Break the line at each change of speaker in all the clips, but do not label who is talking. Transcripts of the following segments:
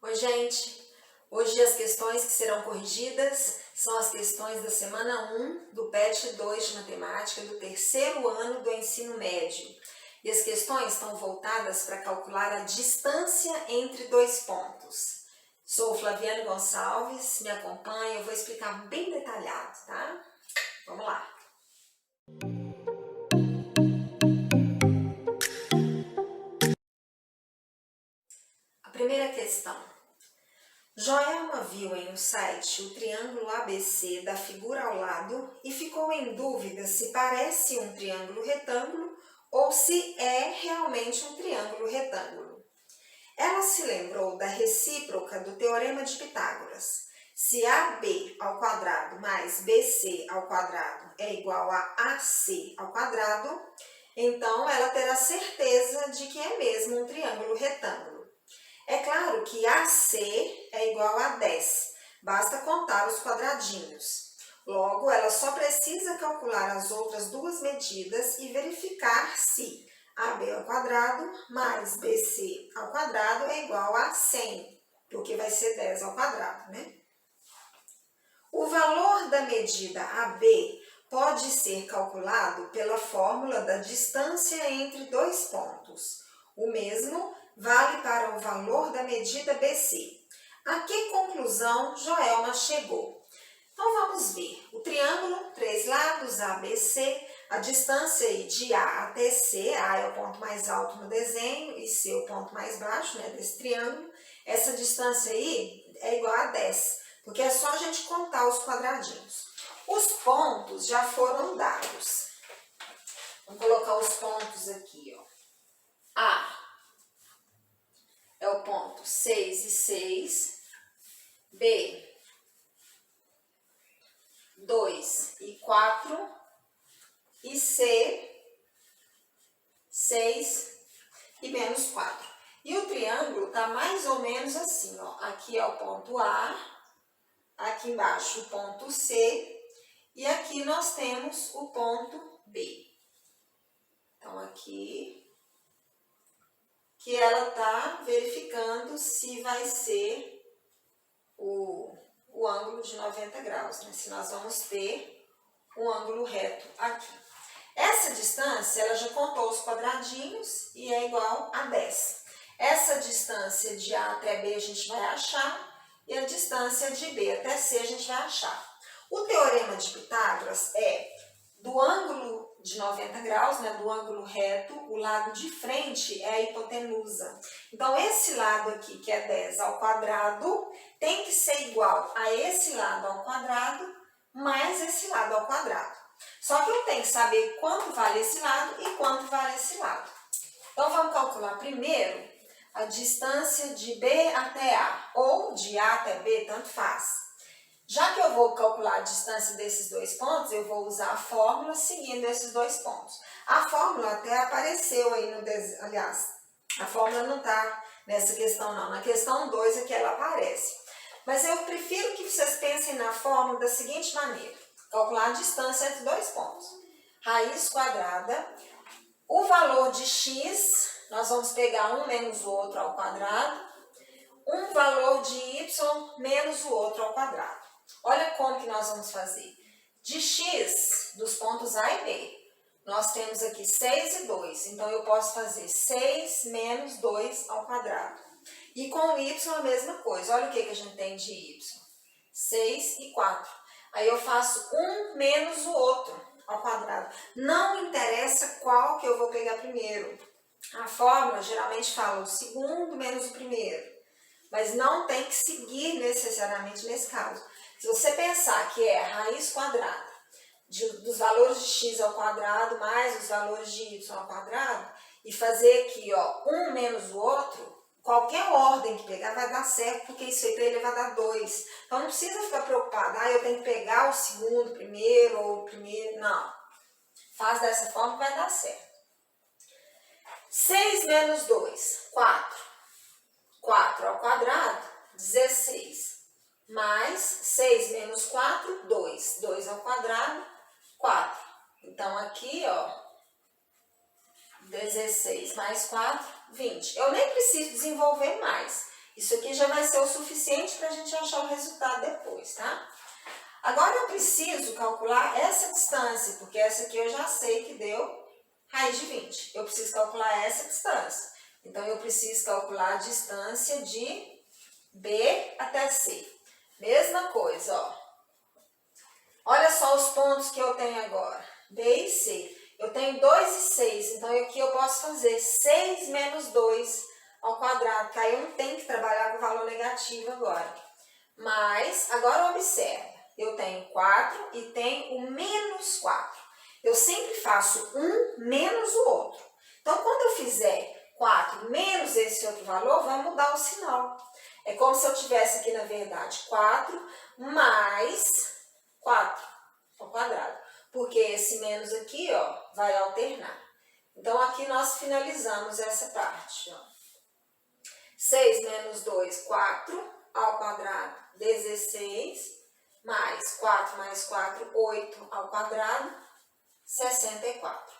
Oi, gente! Hoje as questões que serão corrigidas são as questões da semana 1 do PET 2 de Matemática do terceiro ano do ensino médio. E as questões estão voltadas para calcular a distância entre dois pontos. Sou Flaviane Gonçalves, me acompanha, eu vou explicar bem detalhado, tá? Vamos lá! A primeira questão. Joelma viu em um site o triângulo ABC da figura ao lado e ficou em dúvida se parece um triângulo retângulo ou se é realmente um triângulo retângulo. Ela se lembrou da recíproca do Teorema de Pitágoras. Se AB ao quadrado mais BC ao quadrado é igual a AC ao quadrado, então ela terá certeza de que é mesmo um triângulo retângulo. É claro que AC é igual a 10, basta contar os quadradinhos. Logo, ela só precisa calcular as outras duas medidas e verificar se AB ao quadrado mais BC ao quadrado é igual a 100, porque vai ser 10 ao quadrado, né? O valor da medida AB pode ser calculado pela fórmula da distância entre dois pontos. O mesmo vale para o valor da medida BC. A que conclusão Joelma chegou? Então vamos ver. O triângulo, três lados, ABC, a distância de A até C, A é o ponto mais alto no desenho e C é o ponto mais baixo, né, desse triângulo. Essa distância aí é igual a 10, porque é só a gente contar os quadradinhos. Os pontos já foram dados. Vamos colocar os pontos aqui, ó. A é o ponto 6 e 6, B, 2 e 4, e C, 6 e menos 4. E o triângulo está mais ou menos assim, ó. Aqui é o ponto A, aqui embaixo o ponto C, e aqui nós temos o ponto B. Então, aqui que ela está verificando se vai ser o ângulo de 90 graus, né? Se nós vamos ter um ângulo reto aqui. Essa distância, ela já contou os quadradinhos e é igual a 10. Essa distância de A até B a gente vai achar e a distância de B até C a gente vai achar. O Teorema de Pitágoras é do ângulo de 90 graus, né, do ângulo reto, o lado de frente é a hipotenusa. Então, esse lado aqui, que é 10 ao quadrado, tem que ser igual a esse lado ao quadrado, mais esse lado ao quadrado. Só que eu tenho que saber quanto vale esse lado e quanto vale esse lado. Então, vamos calcular primeiro a distância de B até A, ou de A até B, tanto faz. Já que eu vou calcular a distância desses dois pontos, eu vou usar a fórmula seguindo esses dois pontos. A fórmula até apareceu aí no desenho, aliás, a fórmula não está nessa questão não, na questão 2 é que ela aparece. Mas eu prefiro que vocês pensem na fórmula da seguinte maneira, calcular a distância entre dois pontos. Raiz quadrada, o valor de x, nós vamos pegar um menos o outro ao quadrado, um valor de y menos o outro ao quadrado. Olha como que nós vamos fazer. De x, dos pontos A e B, nós temos aqui 6 e 2. Então, eu posso fazer 6 menos 2 ao quadrado. E com o y a mesma coisa. Olha o que a gente tem de y. 6 e 4. Aí, eu faço um menos o outro ao quadrado. Não interessa qual que eu vou pegar primeiro. A fórmula geralmente fala o segundo menos o primeiro. Mas não tem que seguir necessariamente nesse caso. Se você pensar que é a raiz quadrada dos valores de x ao quadrado mais os valores de y ao quadrado e fazer aqui, ó, um menos o outro, qualquer ordem que pegar vai dar certo, porque isso aí para ele vai dar 2. Então não precisa ficar preocupado, eu tenho que pegar o segundo primeiro ou o primeiro, não. Faz dessa forma que vai dar certo. 6 menos 2, 4. 4 ao quadrado, 16. Mais 6 menos 4, 2. 2 ao quadrado, 4. Então, aqui, ó, 16 mais 4, 20. Eu nem preciso desenvolver mais. Isso aqui já vai ser o suficiente para a gente achar o resultado depois, tá? Agora eu preciso calcular essa distância, porque essa aqui eu já sei que deu raiz de 20. Eu preciso calcular essa distância. Então, eu preciso calcular a distância de B até C. Mesma coisa, ó. Olha só os pontos que eu tenho agora. B e C. Eu tenho 2 e 6, então aqui eu posso fazer 6 menos 2 ao quadrado, que aí eu não tenho que trabalhar com valor negativo agora. Mas, agora observa, eu tenho 4 e tenho o menos 4. Eu sempre faço um menos o outro. Então, quando eu fizer 4 menos esse outro valor, vai mudar o sinal. É como se eu tivesse aqui, na verdade, 4 mais 4 ao quadrado. Porque esse menos aqui, ó, vai alternar. Então, aqui nós finalizamos essa parte, ó. 6 menos 2, 4 ao quadrado, 16, mais 4 mais 4, 8 ao quadrado, 64.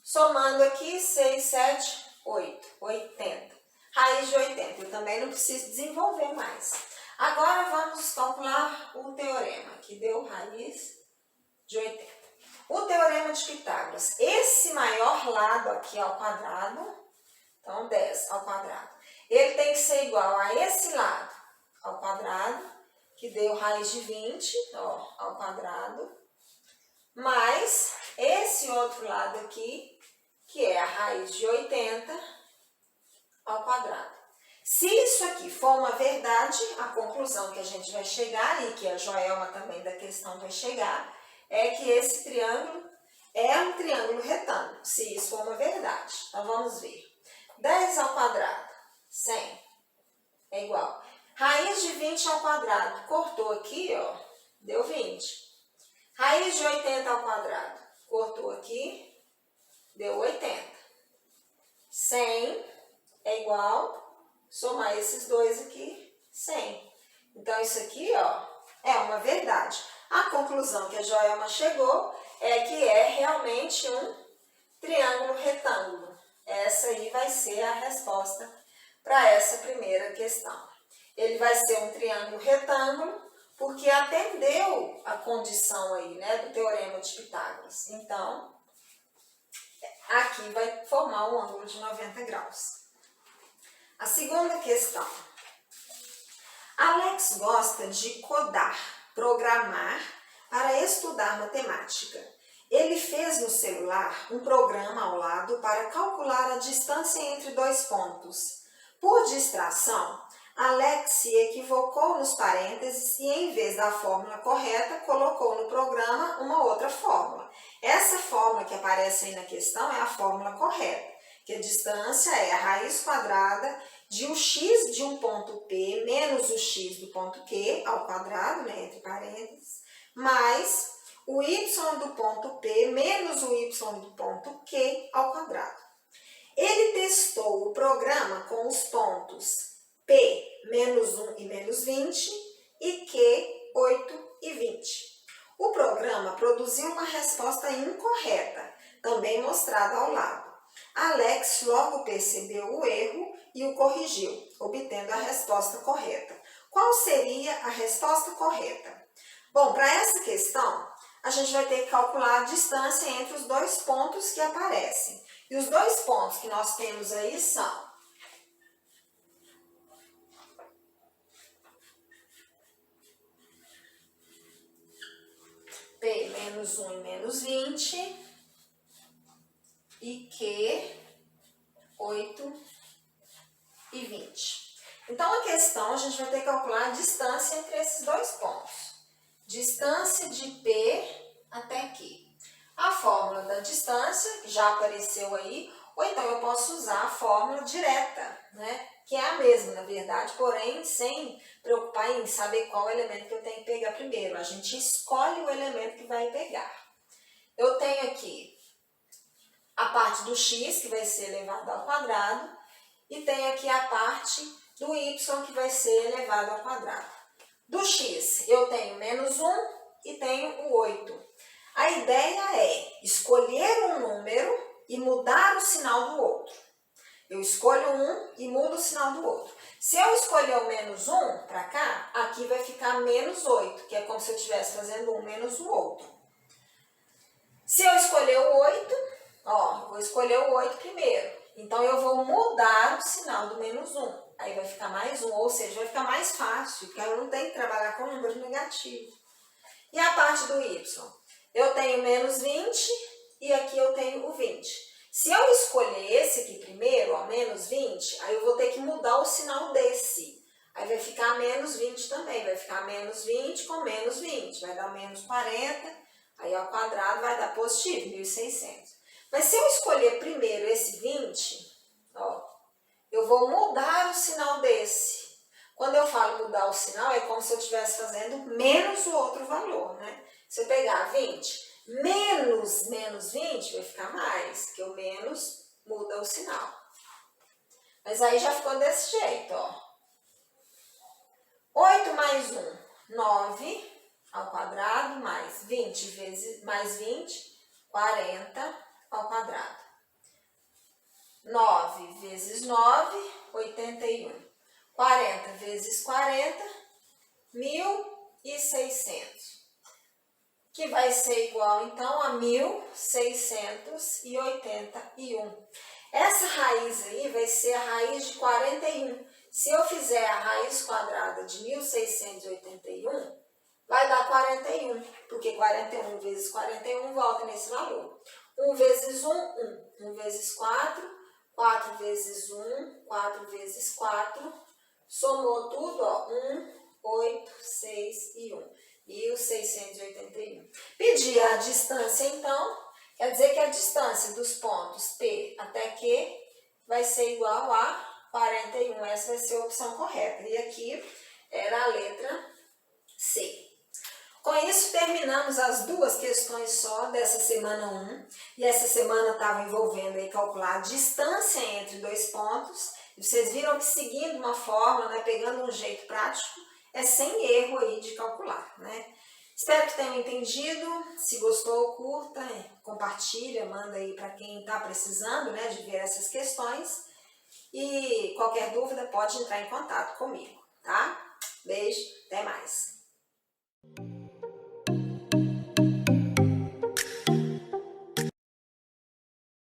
Somando aqui, 6, 7, 8, 80. Raiz de 80, eu também não preciso desenvolver mais. Agora vamos calcular o teorema, que deu raiz de 80. O teorema de Pitágoras, esse maior lado aqui ao quadrado, então 10 ao quadrado, ele tem que ser igual a esse lado ao quadrado, que deu raiz de 20, ó, ao quadrado, mais esse outro lado aqui, que é a raiz de 80 ao quadrado. Se isso aqui for uma verdade, a conclusão que a gente vai chegar, e que a Joelma também da questão vai chegar, é que esse triângulo é um triângulo retângulo, se isso for uma verdade. Então, vamos ver. 10 ao quadrado, 100, é igual. Raiz de 20 ao quadrado, cortou aqui, ó, deu 20. Raiz de 80 ao quadrado, cortou aqui, deu 80. 100 é igual, somar esses dois aqui, 100. Então, isso aqui, ó, é uma verdade. A conclusão que a Joelma chegou é que é realmente um triângulo retângulo. Essa aí vai ser a resposta para essa primeira questão. Ele vai ser um triângulo retângulo porque atendeu a condição aí, né, do teorema de Pitágoras. Então, aqui vai formar um ângulo de 90 graus. A segunda questão. Alex gosta de codar, programar para estudar matemática. Ele fez no celular um programa ao lado para calcular a distância entre dois pontos. Por distração, Alex se equivocou nos parênteses e, em vez da fórmula correta, colocou no programa uma outra fórmula. Essa fórmula que aparece aí na questão é a fórmula correta, que a distância é a raiz quadrada de o x de um ponto P menos o x do ponto Q ao quadrado, né, entre parênteses, mais o y do ponto P menos o y do ponto Q ao quadrado. Ele testou o programa com os pontos P, menos 1 e menos 20, e Q, 8 e 20. O programa produziu uma resposta incorreta, também mostrada ao lado. Alex logo percebeu o erro e o corrigiu, obtendo a resposta correta. Qual seria a resposta correta? Bom, para essa questão, a gente vai ter que calcular a distância entre os dois pontos que aparecem. E os dois pontos que nós temos aí são P menos 1 e menos 20 e Q, 8 e 20. Então, a questão, a gente vai ter que calcular a distância entre esses dois pontos. Distância de P até Q. A fórmula da distância, que já apareceu aí, ou então eu posso usar a fórmula direta, né? Que é a mesma, na verdade, porém, sem preocupar em saber qual elemento que eu tenho que pegar primeiro. A gente escolhe o elemento que vai pegar. Eu tenho aqui a parte do x, que vai ser elevado ao quadrado, e tenho aqui a parte do y, que vai ser elevado ao quadrado. Do x, eu tenho menos 1 e tenho o 8. A ideia é escolher um número e mudar o sinal do outro. Eu escolho um e mudo o sinal do outro. Se eu escolher o menos 1 para cá, aqui vai ficar menos 8, que é como se eu estivesse fazendo um menos o outro. Se eu escolher o 8, ó, eu vou escolher o 8 primeiro. Então, eu vou mudar o sinal do menos 1. Aí vai ficar mais 1, ou seja, vai ficar mais fácil, porque eu não tenho que trabalhar com número negativo. E a parte do y? Eu tenho menos 20 e aqui eu tenho o 20. Se eu escolher esse aqui primeiro, ó, menos 20, aí eu vou ter que mudar o sinal desse. Aí vai ficar menos 20 também, vai ficar menos 20 com menos 20, vai dar menos 40, aí ao quadrado vai dar positivo, 1.600. Mas se eu escolher primeiro esse 20, ó, eu vou mudar o sinal desse. Quando eu falo mudar o sinal, é como se eu estivesse fazendo menos o outro valor, né? Se eu pegar 20, menos 20 vai ficar mais, porque o menos muda o sinal. Mas aí já ficou desse jeito, ó. 8 mais 1, 9 ao quadrado, mais 20 vezes mais 20, 40 ao quadrado. 9 vezes 9, 81. 40 vezes 40, 1.600. Que vai ser igual, então, a 1.681. Essa raiz aí vai ser a raiz de 41. Se eu fizer a raiz quadrada de 1.681, vai dar 41, porque 41 vezes 41 volta nesse valor. 1 vezes 1, 1. 1 vezes 4, 4 vezes 1, 4 vezes 4. Somou tudo, ó, 1, 8, 6 e 1. 1.681. Pedir a distância, então, quer dizer que a distância dos pontos P até Q vai ser igual a 41. Essa vai ser a opção correta. E aqui era a letra C. Com isso, terminamos as duas questões só dessa semana 1. E essa semana estava envolvendo aí calcular a distância entre dois pontos. E vocês viram que seguindo uma fórmula, né, pegando um jeito prático, é sem erro aí de calcular, né? Espero que tenham entendido. Se gostou, curta, compartilha, manda aí para quem está precisando, né, de ver essas questões. E qualquer dúvida pode entrar em contato comigo, tá? Beijo, até mais.